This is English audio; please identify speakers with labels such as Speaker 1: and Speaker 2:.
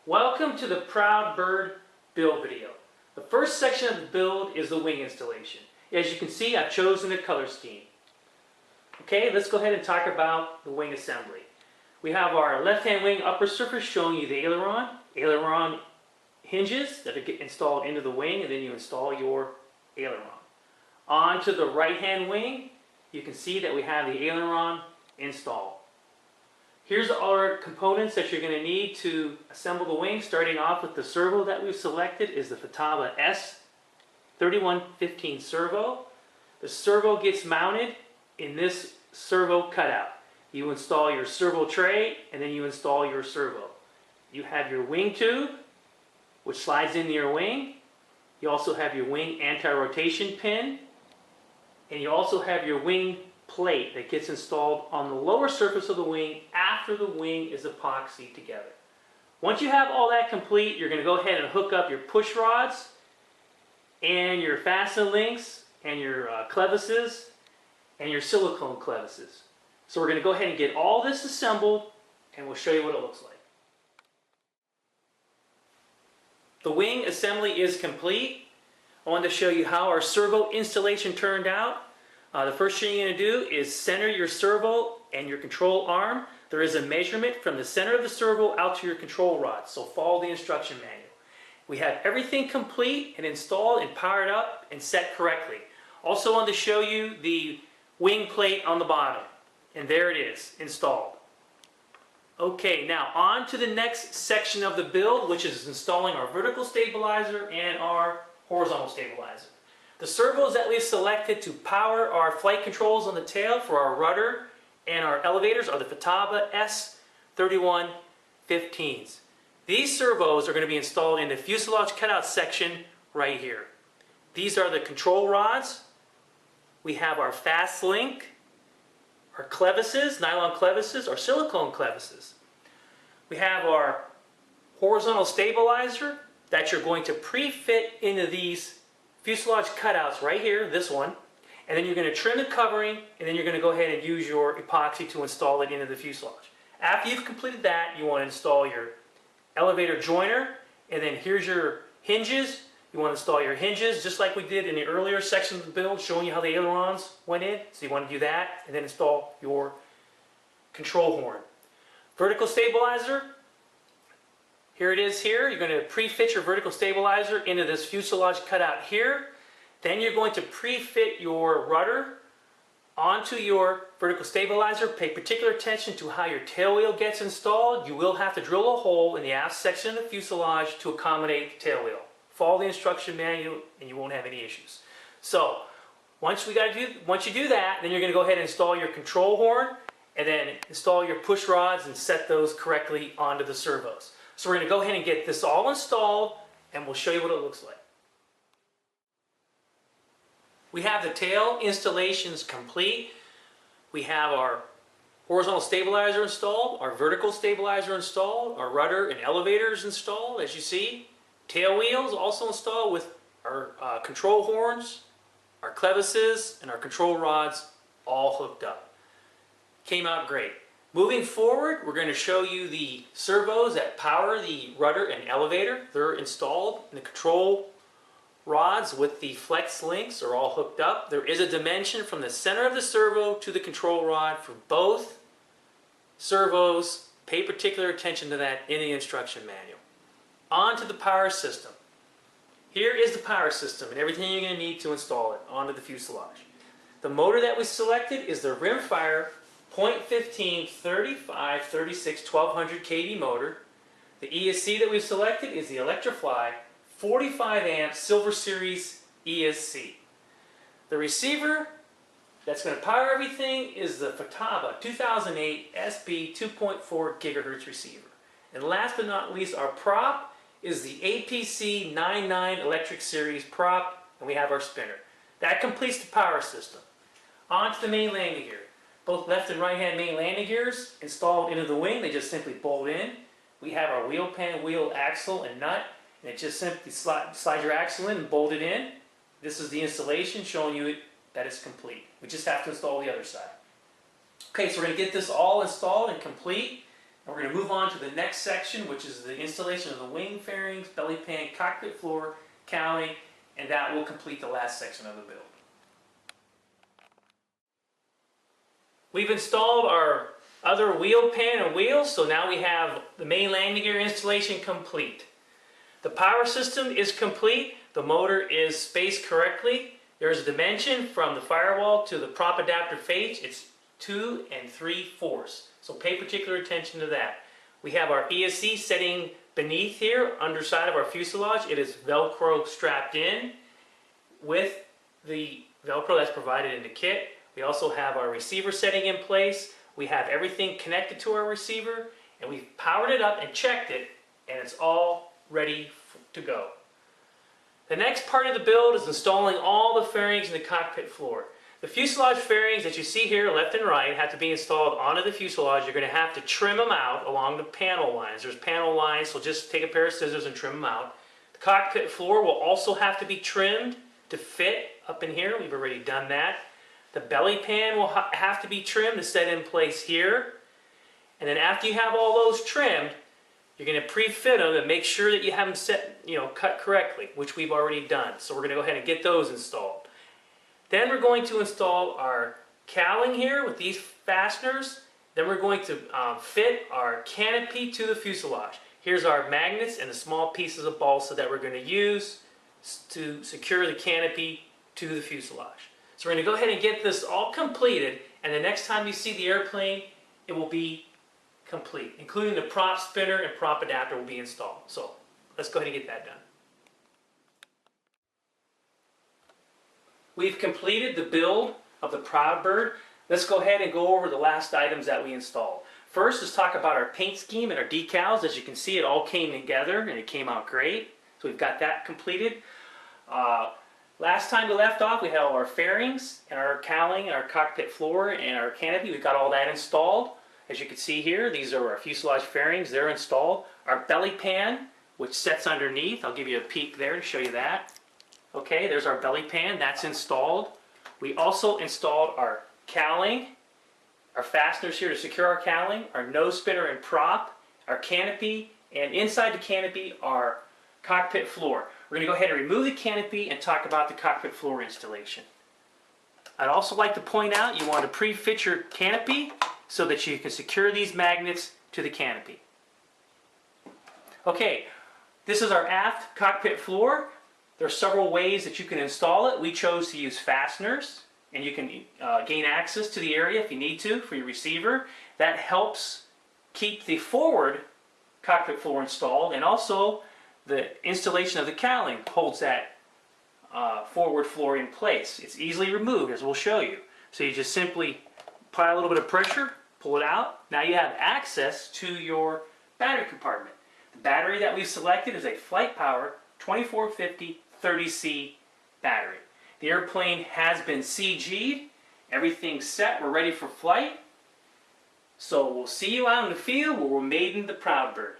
Speaker 1: Welcome to the Proud Bird build video. The first section of the build is the wing installation. As you can see, I've chosen a color scheme. Okay, let's go ahead and talk about the wing assembly. We have our left-hand wing upper surface showing you the aileron hinges that get installed into the wing, and then you install your aileron. Onto the right-hand wing, you can see that we have the aileron installed. Here's our components that you're going to need to assemble the wing. Starting off with the servo that we've selected is the Futaba S3115 servo. The servo gets mounted in this servo cutout. You install your servo tray and then you install your servo. You have your wing tube, which slides into your wing. You also have your wing anti-rotation pin, and you also have your wing plate that gets installed on the lower surface of the wing after the wing is epoxied together. Once you have all that complete, you're going to go ahead and hook up your push rods and your fasten links and your clevises and your silicone clevises. So we're going to go ahead and get all this assembled, and we'll show you what it looks like. The wing assembly is complete. I wanted to show you how our servo installation turned out. The first thing you're going to do is center your servo and your control arm. There is a measurement from the center of the servo out to your control rod, so follow the instruction manual. We have everything complete and installed and powered up and set correctly. Also wanted to show you the wing plate on the bottom, and there it is, installed. Okay, now on to the next section of the build, which is installing our vertical stabilizer and our horizontal stabilizer. The servos that we've selected to power our flight controls on the tail for our rudder and our elevators are the Futaba S3115s. These servos are going to be installed in the fuselage cutout section right here. These are the control rods. We have our fast link, our clevises, nylon clevises, or silicone clevises. We have our horizontal stabilizer that you're going to pre-fit into these fuselage cutouts right here, this one, and then you're going to trim the covering, and then you're going to go ahead and use your epoxy to install it into the fuselage. After you've completed that, you want to install your elevator joiner, and then here's your hinges. You want to install your hinges just like we did in the earlier section of the build, showing you how the ailerons went in. So you want to do that, and then install your control horn. Vertical stabilizer. Here it is here. You're going to pre-fit your vertical stabilizer into this fuselage cutout here. Then you're going to pre-fit your rudder onto your vertical stabilizer. Pay particular attention to how your tail wheel gets installed. You will have to drill a hole in the aft section of the fuselage to accommodate the tail wheel. Follow the instruction manual and you won't have any issues. So once you do that, then you're going to go ahead and install your control horn and then install your push rods and set those correctly onto the servos. So we're going to go ahead and get this all installed, and we'll show you what it looks like. We have the tail installations complete. We have our horizontal stabilizer installed, our vertical stabilizer installed, our rudder and elevators installed, as you see. Tail wheels also installed with our control horns, our clevises, and our control rods all hooked up. Came out great. Moving forward, we're going to show you the servos that power the rudder and elevator. They're installed, and the control rods with the flex links are all hooked up. There is a dimension from the center of the servo to the control rod for both servos. Pay particular attention to that in the instruction manual. On to the power system. Here is the power system and everything you're going to need to install it onto the fuselage. The motor that we selected is the Rimfire 0.15 3536 1200 kV motor. The ESC that we've selected is the Electrofly 45 amp Silver Series ESC. The receiver that's going to power everything is the Futaba 2008 SB 2.4 GHz receiver. And last but not least, our prop is the APC 99 Electric Series prop, and we have our spinner. That completes the power system. On to the main landing gear. Both left and right hand main landing gears installed into the wing. They just simply bolt in. We have our wheel pan, wheel axle, and nut. And it just simply slide your axle in and bolt it in. This is the installation showing you that it's complete. We just have to install the other side. Okay, so we're going to get this all installed and complete. We're going to move on to the next section, which is the installation of the wing fairings, belly pan, cockpit floor, cowling, and that will complete the last section of the build. We've installed our other wheel pan and wheels, so now we have the main landing gear installation complete. The power system is complete. The motor is spaced correctly. There's a dimension from the firewall to the prop adapter face. It's 2 3/4. So pay particular attention to that. We have our ESC setting beneath here, underside of our fuselage. It is Velcro strapped in with the Velcro that's provided in the kit. We also have our receiver setting in place. We have everything connected to our receiver, and we've powered it up and checked it, and it's all ready to go. The next part of the build is installing all the fairings in the cockpit floor. The fuselage fairings that you see here left and right have to be installed onto the fuselage. You're going to have to trim them out along the panel lines. There's panel lines, so just take a pair of scissors and trim them out. The cockpit floor will also have to be trimmed to fit up in here. We've already done that. The belly pan will have to be trimmed to set in place here. And then after you have all those trimmed, you're going to pre-fit them and make sure that you have them set, cut correctly, which we've already done. So we're going to go ahead and get those installed. Then we're going to install our cowling here with these fasteners. Then we're going to fit our canopy to the fuselage. Here's our magnets and the small pieces of balsa that we're going to use to secure the canopy to the fuselage. So we're going to go ahead and get this all completed, and the next time you see the airplane, it will be complete, including the prop spinner and prop adapter will be installed. So let's go ahead and get that done. We've completed the build of the Proud Bird. Let's go ahead and go over the last items that we installed. First, let's talk about our paint scheme and our decals. As you can see, it all came together and it came out great. So we've got that completed. Last time we left off, we had all our fairings and our cowling and our cockpit floor and our canopy. We got all that installed. As you can see here, these are our fuselage fairings. They're installed. Our belly pan, which sets underneath. I'll give you a peek there to show you that. Okay, there's our belly pan. That's installed. We also installed our cowling, our fasteners here to secure our cowling, our nose spinner and prop, our canopy, and inside the canopy, our cockpit floor. We're going to go ahead and remove the canopy and talk about the cockpit floor installation. I'd also like to point out you want to pre-fit your canopy so that you can secure these magnets to the canopy. Okay, this is our aft cockpit floor. There are several ways that you can install it. We chose to use fasteners, and you can gain access to the area if you need to for your receiver. That helps keep the forward cockpit floor installed, and also the installation of the cowling holds that forward floor in place. It's easily removed, as we'll show you. So you just simply apply a little bit of pressure, pull it out. Now you have access to your battery compartment. The battery that we've selected is a Flight Power 2450 30C battery. The airplane has been CG'd. Everything's set. We're ready for flight. So we'll see you out in the field where we're maiden the Proud Bird.